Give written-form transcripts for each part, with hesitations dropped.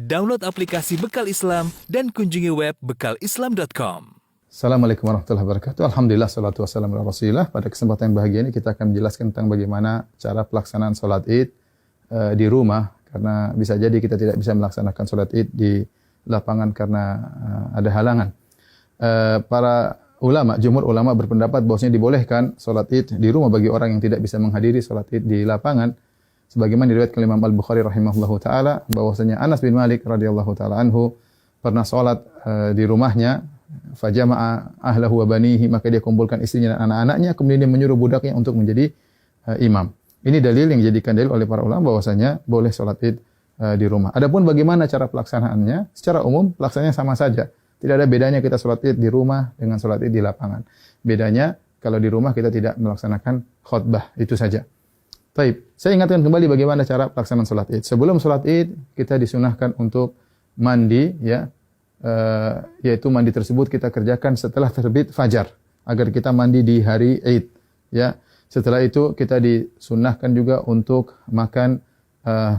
Download aplikasi Bekal Islam dan kunjungi web bekalislam.com. Assalamualaikum warahmatullahi wabarakatuh. Alhamdulillah, salatu wassalamu ala rasulillah. Pada kesempatan yang bahagia ini kita akan menjelaskan tentang bagaimana cara pelaksanaan sholat id di rumah. Karena bisa jadi kita tidak bisa melaksanakan sholat id di lapangan karena ada halangan. Para ulama, jumhur ulama berpendapat bahwasanya dibolehkan sholat id di rumah bagi orang yang tidak bisa menghadiri sholat id di lapangan. Sebagaimana diriwayatkan oleh Imam Al-Bukhari rahimahullahu taala bahwasanya Anas bin Malik radhiyallahu taala anhu pernah salat di rumahnya, fajama'a ahlahu wa banihi, maka dia kumpulkan istrinya dan anak-anaknya, kemudian dia menyuruh budaknya untuk menjadi imam. Ini dalil yang dijadikan dalil oleh para ulama bahwasanya boleh salat Id di rumah. Adapun bagaimana cara pelaksanaannya? Secara umum pelaksanaannya sama saja. Tidak ada bedanya kita salat Id di rumah dengan salat Id di lapangan. Bedanya kalau di rumah kita tidak melaksanakan khutbah, itu saja. Baik, saya ingatkan kembali bagaimana cara pelaksanaan salat Id. Sebelum salat Id, kita disunahkan untuk mandi, ya, yaitu mandi tersebut kita kerjakan setelah terbit fajar, agar kita mandi di hari Id. Ya, setelah itu kita disunahkan juga untuk makan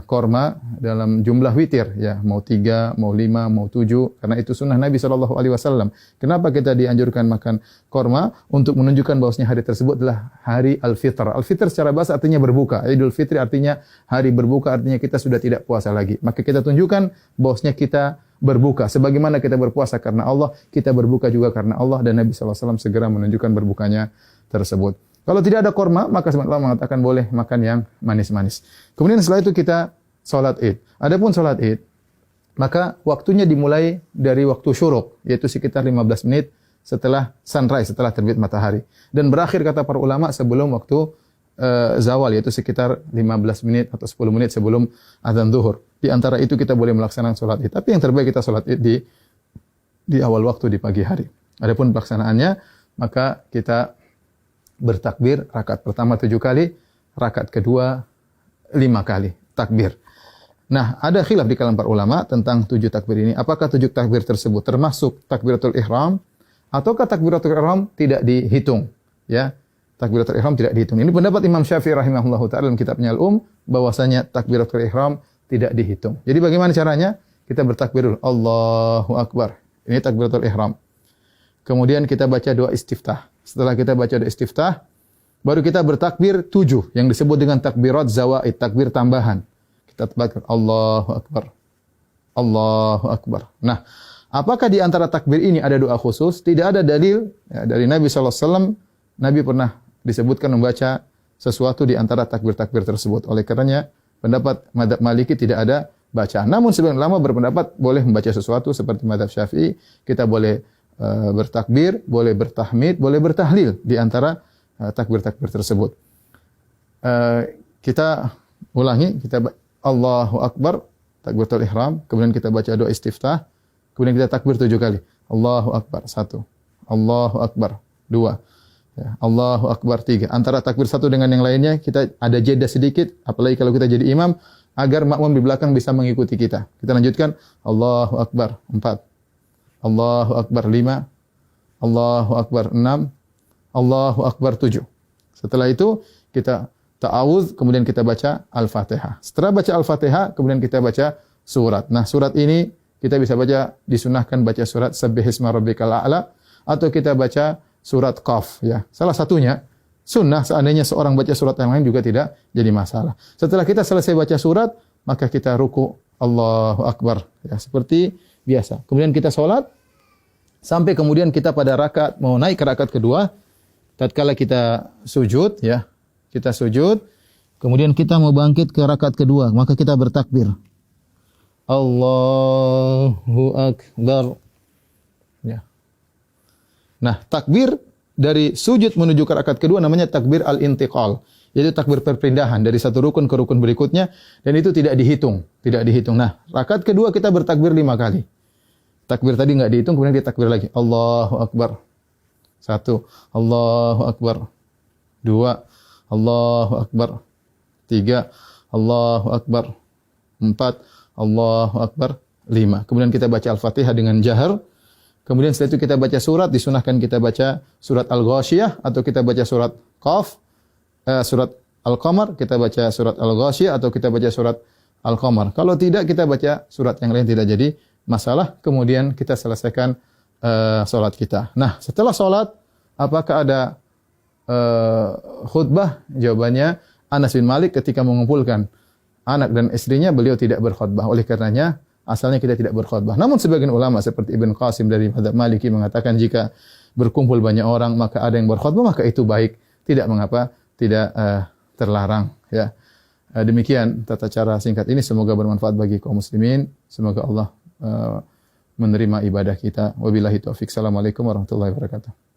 korma dalam jumlah witir, ya, mau 3, mau 5, mau 7, karena itu sunnah Nabi SAW. Kenapa kita dianjurkan makan korma? Untuk menunjukkan bahwasanya hari tersebut adalah hari Al-Fitr. Al-Fitr secara bahasa artinya berbuka. Idul Fitri artinya hari berbuka, artinya kita sudah tidak puasa lagi. Maka kita tunjukkan bahwasanya kita berbuka. Sebagaimana kita berpuasa karena Allah, kita berbuka juga karena Allah, dan Nabi SAW segera menunjukkan berbukanya tersebut. Kalau tidak ada korma, maka sebagian ulama mengatakan boleh makan yang manis-manis. Kemudian setelah itu kita sholat Id. Adapun sholat Id, maka waktunya dimulai dari waktu syuruk, yaitu sekitar 15 menit setelah sunrise, setelah terbit matahari. Dan berakhir kata para ulama sebelum waktu zawal, yaitu sekitar 15 menit atau 10 menit sebelum azan zuhur. Di antara itu kita boleh melaksanakan sholat Id. Tapi yang terbaik kita sholat Id di awal waktu, di pagi hari. Adapun pelaksanaannya, maka kita bertakbir rakaat pertama 7 kali, rakaat kedua 5 kali takbir. Nah, ada khilaf di kalangan para ulama tentang 7 takbir ini. Apakah 7 takbir tersebut termasuk takbiratul ihram ataukah takbiratul ihram tidak dihitung? Ya, takbiratul ihram tidak dihitung. Ini pendapat Imam Syafi'i rahimahullahu taala dalam kitabnya Al-Um, bahwasanya takbiratul ihram tidak dihitung. Jadi bagaimana caranya? Kita bertakbir dulu, Allahu Akbar. Ini takbiratul ihram. Kemudian kita baca doa istiftah. Setelah kita baca doa istiftah, baru kita bertakbir 7 yang disebut dengan takbirat zawaid, takbir tambahan. Kita takbir Allahu Akbar. Allahu Akbar. Nah, apakah di antara takbir ini ada doa khusus? Tidak ada dalil ya, dari Nabi SAW. Nabi pernah disebutkan membaca sesuatu di antara takbir-takbir tersebut. Oleh karenanya, pendapat mazhab Maliki tidak ada bacaan. Namun sebagian ulama berpendapat boleh membaca sesuatu seperti mazhab Syafi'i. Kita boleh bertakbir, boleh bertahmid, boleh bertahlil di antara takbir-takbir tersebut. Kita ulangi, kita Allahu Akbar, takbiratul ihram, kemudian kita baca doa istiftah, kemudian kita takbir 7 kali. Allahu Akbar 1, Allahu Akbar 2, ya, Allahu Akbar 3. Antara takbir satu dengan yang lainnya kita ada jeda sedikit, apalagi kalau kita jadi imam, agar makmum di belakang bisa mengikuti kita. Kita lanjutkan Allahu Akbar 4, Allahu Akbar 5, Allahu Akbar 6, Allahu Akbar 7. Setelah itu kita ta'awudz, kemudian kita baca Al-Fatihah. Setelah baca Al-Fatihah, kemudian kita baca surat. Nah, surat ini kita bisa baca, disunahkan baca surat Sabbihisma Rabbikal A'la, atau kita baca surat Qaf, ya. Salah satunya sunnah, seandainya seorang baca surat yang lain juga tidak jadi masalah. Setelah kita selesai baca surat, maka kita ruku, Allahu Akbar, ya, seperti biasa. Kemudian kita sholat, sampai kemudian kita pada rakaat, mau naik ke rakaat kedua, tatkala kita sujud, ya, kita sujud, kemudian kita mau bangkit ke rakaat kedua, maka kita bertakbir. Allahu Akbar. Ya. Nah, takbir dari sujud menuju ke rakaat kedua namanya takbir al-intiqal. Yaitu takbir perpindahan dari satu rukun ke rukun berikutnya, dan itu tidak dihitung, tidak dihitung. Nah, rakaat kedua kita bertakbir 5 kali. Takbir tadi enggak dihitung, kemudian kita takbir lagi. Allahu Akbar 1, Allahu Akbar 2, Allahu Akbar 3, Allahu Akbar 4, Allahu Akbar 5. Kemudian kita baca Al-Fatihah dengan jahar. Kemudian setelah itu kita baca surat, disunahkan kita baca surat Al-Ghasyiyah atau kita baca surat Qaf, surat Al-Qamar, kita baca surat Al-Ghasyiyah atau kita baca surat Al-Qamar. Kalau tidak kita baca surat yang lain tidak jadi masalah. Kemudian kita selesaikan salat kita. Nah, setelah salat apakah ada khutbah? Jawabannya Anas bin Malik ketika mengumpulkan anak dan istrinya beliau tidak berkhutbah. Oleh karenanya asalnya kita tidak berkhutbah. Namun sebagian ulama seperti Ibn Qasim dari mazhab Maliki mengatakan jika berkumpul banyak orang maka ada yang berkhutbah maka itu baik, tidak mengapa, tidak terlarang ya. Demikian tata cara singkat ini, semoga bermanfaat bagi kaum muslimin. Semoga Allah menerima ibadah kita. Wabillahi taufik. Assalamualaikum warahmatullahi wabarakatuh.